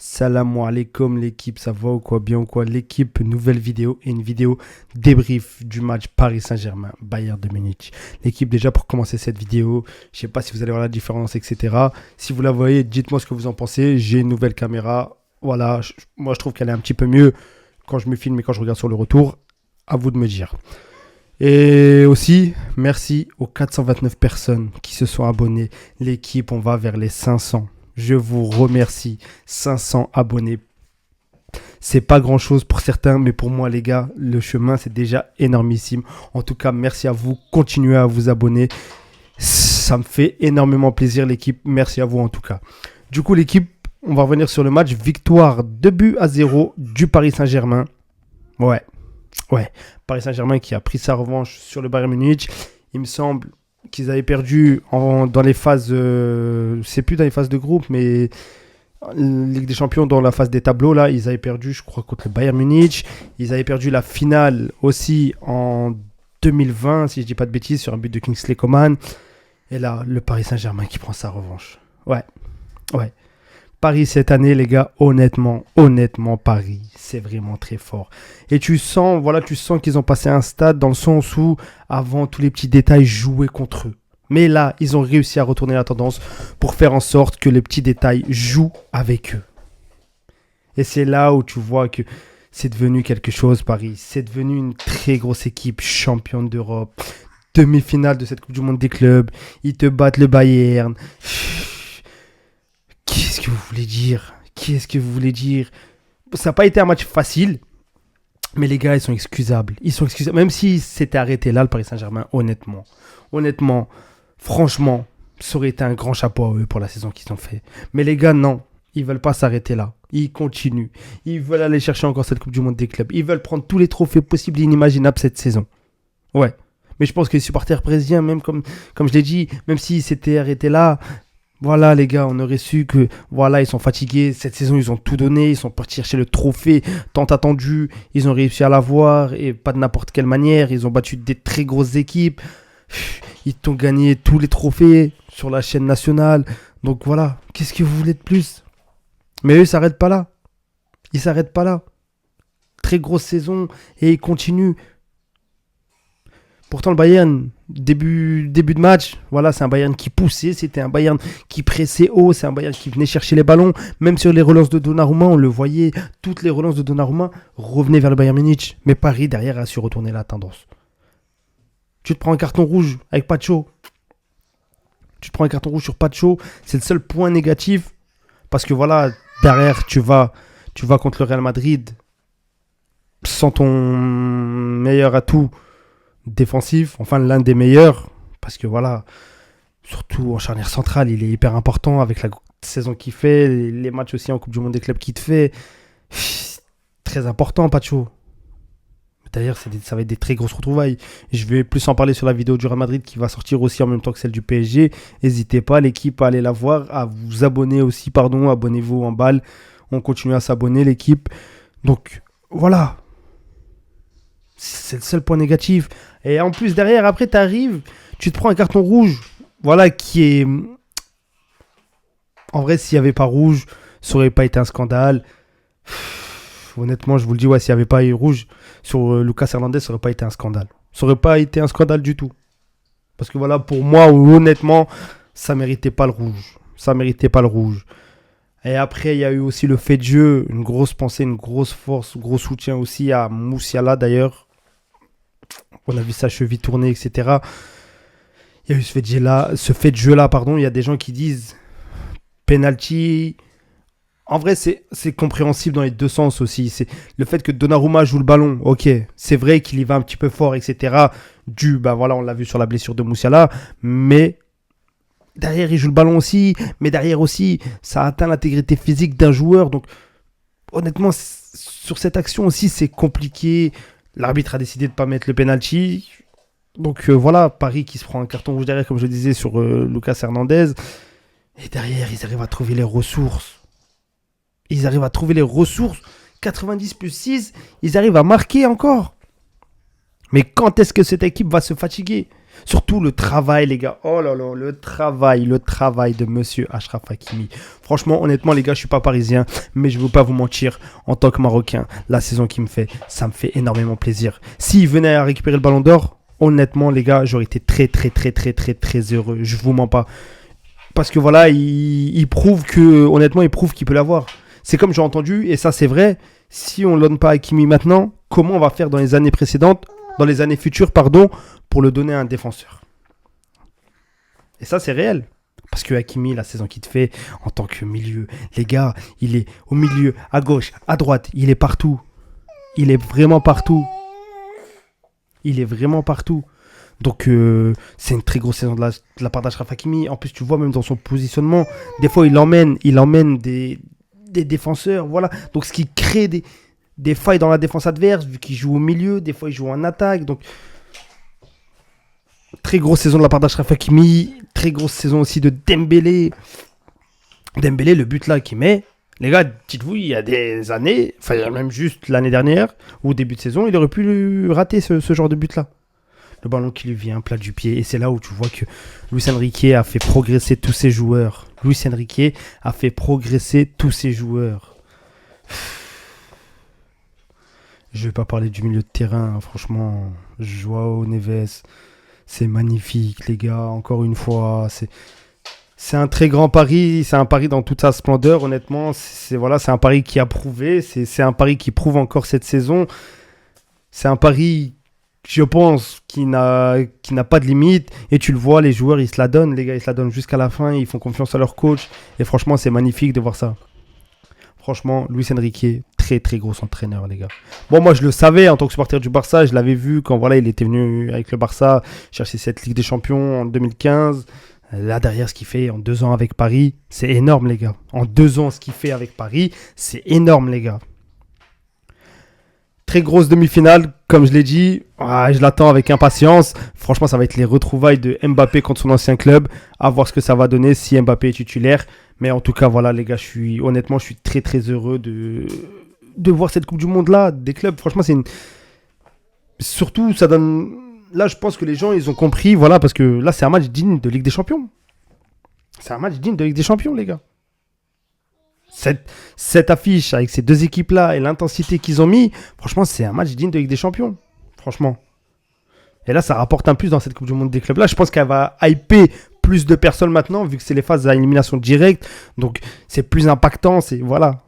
Salam alaikum l'équipe, ça va ou quoi, bien ou quoi? L'équipe, nouvelle vidéo et une vidéo débrief du match Paris Saint-Germain, Bayern de Munich. L'équipe, déjà pour commencer cette vidéo, je sais pas si vous allez voir la différence, etc. Si vous la voyez, dites-moi ce que vous en pensez. J'ai une nouvelle caméra, voilà, moi je trouve qu'elle est un petit peu mieux quand je me filme et quand je regarde sur le retour. À vous de me dire. Et aussi, merci aux 429 personnes qui se sont abonnées. L'équipe, on va vers les 500. Je vous remercie. 500 abonnés. C'est pas grand chose pour certains, mais pour moi, les gars, le chemin, c'est déjà énormissime. En tout cas, merci à vous. Continuez à vous abonner. Ça me fait énormément plaisir, l'équipe. Merci à vous, en tout cas. Du coup, l'équipe, on va revenir sur le match. Victoire 2-0 du Paris Saint-Germain. Ouais. Paris Saint-Germain qui a pris sa revanche sur le Bayern Munich. Il me semble qu'ils avaient perdu dans les phases, c'est plus dans les phases de groupe, mais Ligue des Champions dans la phase des tableaux, là, ils avaient perdu, je crois, contre le Bayern Munich. Ils avaient perdu la finale aussi en 2020, si je dis pas de bêtises, sur un but de Kingsley Coman. Et là, le Paris Saint-Germain qui prend sa revanche. Ouais. Paris cette année, les gars, honnêtement, Paris, c'est vraiment très fort. Et tu sens qu'ils ont passé un stade dans le sens où, avant, tous les petits détails jouaient contre eux. Mais là, ils ont réussi à retourner la tendance pour faire en sorte que les petits détails jouent avec eux. Et c'est là où tu vois que c'est devenu quelque chose, Paris. C'est devenu une très grosse équipe, championne d'Europe, demi-finale de cette Coupe du Monde des clubs. Ils te battent le Bayern. Qu'est-ce que vous voulez dire? Ça n'a pas été un match facile, mais les gars, ils sont excusables. Même si c'était arrêté là, le Paris Saint-Germain, honnêtement, franchement, ça aurait été un grand chapeau à eux pour la saison qu'ils ont fait. Mais les gars, non, ils veulent pas s'arrêter là. Ils continuent. Ils veulent aller chercher encore cette Coupe du Monde des clubs. Ils veulent prendre tous les trophées possibles et inimaginables cette saison. Ouais. Mais je pense que les supporters parisiens, même comme je l'ai dit, même si c'était arrêté là, voilà les gars, on aurait su que voilà, ils sont fatigués. Cette saison, ils ont tout donné. Ils sont partis chercher le trophée tant attendu. Ils ont réussi à l'avoir et pas de n'importe quelle manière. Ils ont battu des très grosses équipes. Ils ont gagné tous les trophées sur la chaîne nationale. Donc voilà, qu'est-ce que vous voulez de plus? Mais eux, ils s'arrêtent pas là. Très grosse saison et ils continuent. Pourtant, le Bayern, début de match, voilà, c'est un Bayern qui poussait, c'était un Bayern qui pressait haut, c'est un Bayern qui venait chercher les ballons. Même sur les relances de Donnarumma, on le voyait, toutes les relances de Donnarumma revenaient vers le Bayern Munich. Mais Paris, derrière, a su retourner la tendance. Tu te prends un carton rouge avec Pacho. C'est le seul point négatif. Parce que voilà, derrière, tu vas contre le Real Madrid sans ton meilleur atout défensif, enfin l'un des meilleurs, parce que voilà, surtout en charnière centrale, il est hyper important avec la saison qu'il fait, les matchs aussi en Coupe du Monde des clubs qu'il te fait. Très important, Pacho. D'ailleurs, ça va être des très grosses retrouvailles. Je vais plus en parler sur la vidéo du Real Madrid qui va sortir aussi en même temps que celle du PSG. N'hésitez pas, l'équipe, à aller la voir, à vous abonner aussi, abonnez-vous en balle. On continue à s'abonner, l'équipe. Donc, voilà. C'est le seul point négatif. Et en plus, derrière, après, tu arrives, tu te prends un carton rouge. Voilà, qui est... En vrai, s'il n'y avait pas rouge, ça n'aurait pas été un scandale. Honnêtement, je vous le dis, s'il n'y avait pas eu rouge sur Lucas Hernandez, ça n'aurait pas été un scandale. Ça n'aurait pas été un scandale du tout. Parce que voilà, pour moi, honnêtement, ça ne méritait pas le rouge. Et après, il y a eu aussi le fait de jeu, une grosse pensée, une grosse force, gros soutien aussi à Musiala d'ailleurs. On a vu sa cheville tourner, etc. Il y a eu ce fait de jeu-là, il y a des gens qui disent penalty. En vrai, c'est compréhensible dans les deux sens aussi. C'est le fait que Donnarumma joue le ballon, ok. C'est vrai qu'il y va un petit peu fort, etc. On l'a vu sur la blessure de Musiala. Mais derrière, il joue le ballon aussi. Mais derrière aussi, ça atteint l'intégrité physique d'un joueur. Donc, honnêtement, sur cette action aussi, c'est compliqué. L'arbitre a décidé de ne pas mettre le penalty. Donc voilà, Paris qui se prend un carton rouge derrière, comme je le disais, sur Lucas Hernandez. Et derrière, ils arrivent à trouver les ressources. 90 plus 6, ils arrivent à marquer encore. Mais quand est-ce que cette équipe va se fatiguer? Surtout le travail, les gars. Oh là là, le travail de monsieur Achraf Hakimi. Franchement, honnêtement, les gars, je suis pas parisien, mais je veux pas vous mentir. En tant que Marocain, la saison qu'il me fait, ça me fait énormément plaisir. S'il venait à récupérer le Ballon d'Or, honnêtement, les gars, j'aurais été très, très, très, très, très, très heureux. Je vous mens pas. Parce que voilà, il prouve que, honnêtement, il prouve qu'il peut l'avoir. C'est comme j'ai entendu, et ça c'est vrai, si on ne donne pas à Hakimi maintenant, comment on va faire dans les années précédentes, dans les années futures, pardon, pour le donner à un défenseur. Et ça c'est réel. Parce que Hakimi, la saison qu'il te fait en tant que milieu, les gars, il est au milieu, à gauche, à droite, il est partout. Il est vraiment partout. Il est vraiment partout. Donc, c'est une très grosse saison de la part d'Achraf Hakimi. En plus, tu vois, même dans son positionnement, des fois, il emmène des défenseurs. Voilà. Donc, ce qui crée des failles dans la défense adverse, vu qu'il joue au milieu. Des fois, il joue en attaque. Donc, très grosse saison de la part d'Achraf Hakimi. Très grosse saison aussi de Dembélé. Dembélé, le but là qu'il met. Les gars, dites-vous, il y a des années, enfin, même juste l'année dernière, ou au début de saison, il aurait pu rater ce genre de but là. Le ballon qui lui vient plat du pied. Et c'est là où tu vois que Luis Enrique a fait progresser tous ses joueurs. Luis Enrique a fait progresser tous ses joueurs. Je ne vais pas parler du milieu de terrain. Franchement, Joao Neves, c'est magnifique, les gars. Encore une fois, c'est un très grand pari. C'est un pari dans toute sa splendeur, honnêtement. C'est un pari qui a prouvé. C'est un pari qui prouve encore cette saison. C'est un pari, je pense, qui n'a pas de limite. Et tu le vois, les joueurs, ils se la donnent, les gars, ils se la donnent jusqu'à la fin. Ils font confiance à leur coach. Et franchement, c'est magnifique de voir ça. Franchement, Luis Enrique, très très gros entraîneur, les gars. Bon, moi, je le savais en tant que supporter du Barça. Je l'avais vu quand voilà, il était venu avec le Barça chercher cette Ligue des Champions en 2015. Là, derrière, ce qu'il fait en 2 ans avec Paris, c'est énorme, les gars. En 2 ans, ce qu'il fait avec Paris, c'est énorme, les gars. Très grosse demi-finale, comme je l'ai dit. Je l'attends avec impatience. Franchement, ça va être les retrouvailles de Mbappé contre son ancien club. À voir ce que ça va donner si Mbappé est titulaire. Mais en tout cas, voilà, les gars, je suis très, très heureux de voir cette Coupe du Monde-là, des clubs. Franchement, surtout, ça donne... Là, je pense que les gens, ils ont compris, voilà, parce que là, c'est un match digne de Ligue des Champions. C'est un match digne de Ligue des Champions, les gars. Cette affiche avec ces deux équipes-là et l'intensité qu'ils ont mis, franchement, c'est un match digne de Ligue des Champions. Franchement. Et là, ça rapporte un plus dans cette Coupe du Monde des clubs-là. Je pense qu'elle va hyper plus de personnes maintenant, vu que c'est les phases d'élimination directe. Donc, c'est plus impactant. Voilà.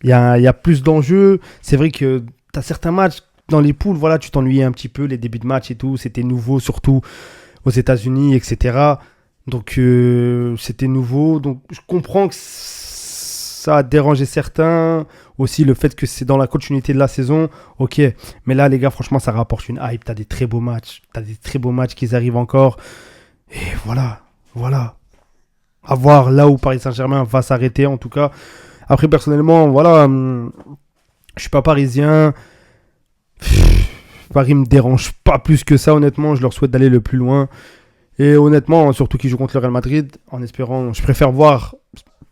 Il y a plus d'enjeux. C'est vrai que tu as certains matchs dans les poules, voilà, tu t'ennuyais un petit peu, les débuts de match et tout. C'était nouveau, surtout aux États-Unis, etc. Donc, c'était nouveau. Donc, je comprends que ça a dérangé certains. Aussi, le fait que c'est dans la continuité de la saison. Ok. Mais là, les gars, franchement, ça rapporte une hype. T'as des très beaux matchs. T'as des très beaux matchs qui arrivent encore. Et voilà. À voir là où Paris Saint-Germain va s'arrêter, en tout cas. Après, personnellement, voilà. Je suis pas parisien. Paris me dérange pas plus que ça, honnêtement. Je leur souhaite d'aller le plus loin. Et honnêtement, surtout qu'ils jouent contre le Real Madrid, en espérant, je préfère voir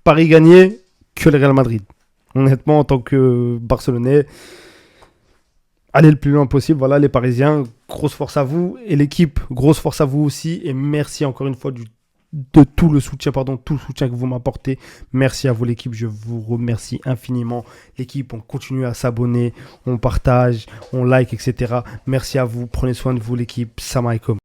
Paris gagner que le Real Madrid. Honnêtement, en tant que Barcelonais, allez le plus loin possible. Voilà, les Parisiens, grosse force à vous. Et l'équipe, grosse force à vous aussi. Et merci encore une fois de tout le soutien, tout le soutien que vous m'apportez. Merci à vous, l'équipe. Je vous remercie infiniment. L'équipe, on continue à s'abonner, on partage, on like, etc. Merci à vous. Prenez soin de vous, l'équipe. Salam alaikum.